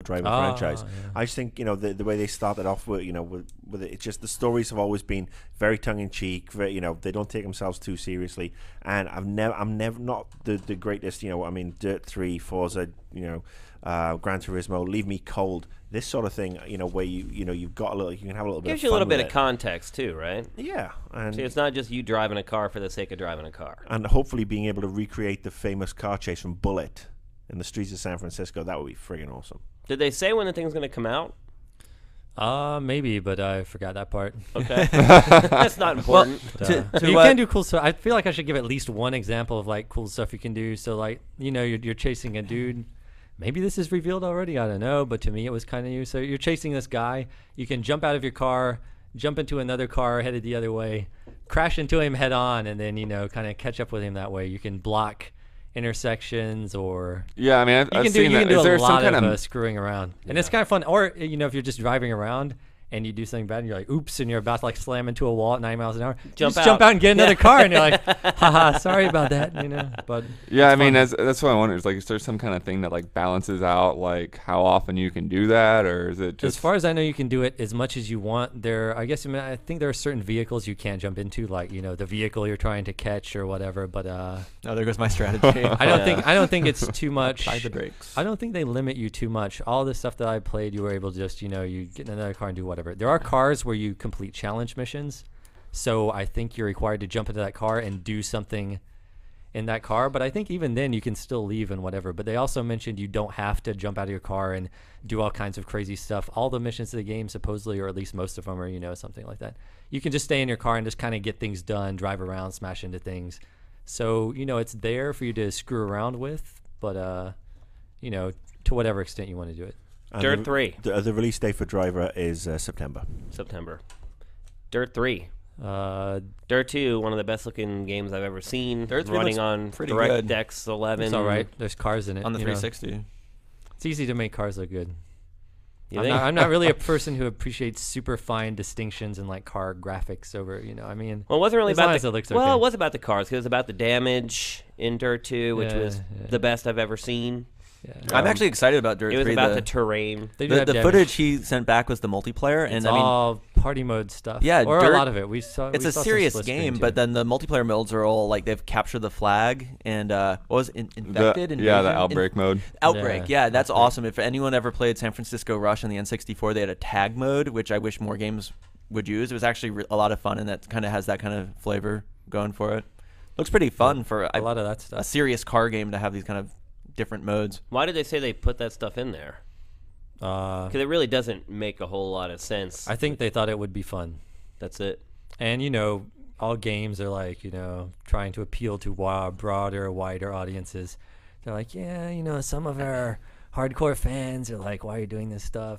Driver franchise. Yeah. I just think, you know, the way they started off with, you know, with it, it's just the stories have always been very tongue in cheek. You know, they don't take themselves too seriously. And I'm never not the greatest. You know, I mean, Dirt 3, Forza, you know, Gran Turismo, leave me cold. This sort of thing, you know, where you've got a little, you can have a little bit. Gives of you a fun little bit with of context too, right? Yeah, and see, it's not just you driving a car for the sake of driving a car. And hopefully being able to recreate the famous car chase from Bullet in the streets of San Francisco, that would be friggin' awesome. Did they say when the thing's going to come out? Maybe, but I forgot that part. Okay, that's not important. Well, you can do cool stuff. I feel like I should give at least one example of like cool stuff you can do. So like, you know, you're chasing a dude. Maybe this is revealed already, I don't know, but to me it was kind of new. So you're chasing this guy, you can jump out of your car, jump into another car headed the other way, crash into him head on, and then, you know, kind of catch up with him that way. You can block intersections, or yeah, I mean, I've seen that. Is there a lot some kind of screwing around, and it's kind of fun. Or, you know, if you're just driving around and you do something bad and you're like, oops, and you're about to like slam into a wall at 9 miles an hour, jump out and get another car, and you're like, haha, sorry about that, you know. But yeah, I mean, that's what I wonder. Is like, is there some kind of thing that like balances out like how often you can do that, or is it just? As far as I know, you can do it as much as you want. I guess, I mean, I think there are certain vehicles you can't jump into, like, you know, the vehicle you're trying to catch or whatever. But oh, there goes my strategy. I don't think it's too much. Apply the brakes. I don't think they limit you too much. All the stuff that I played, you were able to just, you know, you get in another car and do whatever. There are cars where you complete challenge missions, so I think you're required to jump into that car and do something in that car, but I think even then you can still leave and whatever. But they also mentioned you don't have to jump out of your car and do all kinds of crazy stuff. All the missions of the game supposedly, or at least most of them, are, you know, something like that. You can just stay in your car and just kind of get things done, drive around, smash into things. So, you know, it's there for you to screw around with, but you know, to whatever extent you want to do it. And Dirt 3. The release date for Driver is September. Dirt 3. Dirt 2, one of the best looking games I've ever seen. Dirt 3 running on pretty good. DirectX 11. It's all right. There's cars in it on the you know. 360. It's easy to make cars look good. I'm not really a person who appreciates super fine distinctions and like car graphics over, you know. I mean, well, it wasn't really about it looks well, okay. it was about the cars, because it was about the damage in Dirt 2, which was the best I've ever seen. Yeah. I'm actually excited about Dirt 3. It was about the terrain. The footage he sent back was the multiplayer, and it's I mean, all party mode stuff. Yeah, or Dirt, a lot of it. It's a serious game, but then the multiplayer modes are all like they've captured the flag and what was it, infected? The outbreak mode. Outbreak, yeah, that's awesome. If anyone ever played San Francisco Rush on the N64, they had a tag mode, which I wish more games would use. It was actually a lot of fun, and that kind of has that kind of flavor going for it. Looks pretty fun for a lot of that stuff. A serious car game to have these kind of different modes. Why did they say they put that stuff in there? Because it really doesn't make a whole lot of sense. I think they thought it would be fun. That's it. And, you know, all games are like, you know, trying to appeal to broader, wider audiences. They're like, yeah, you know, some of our hardcore fans are like, why are you doing this stuff?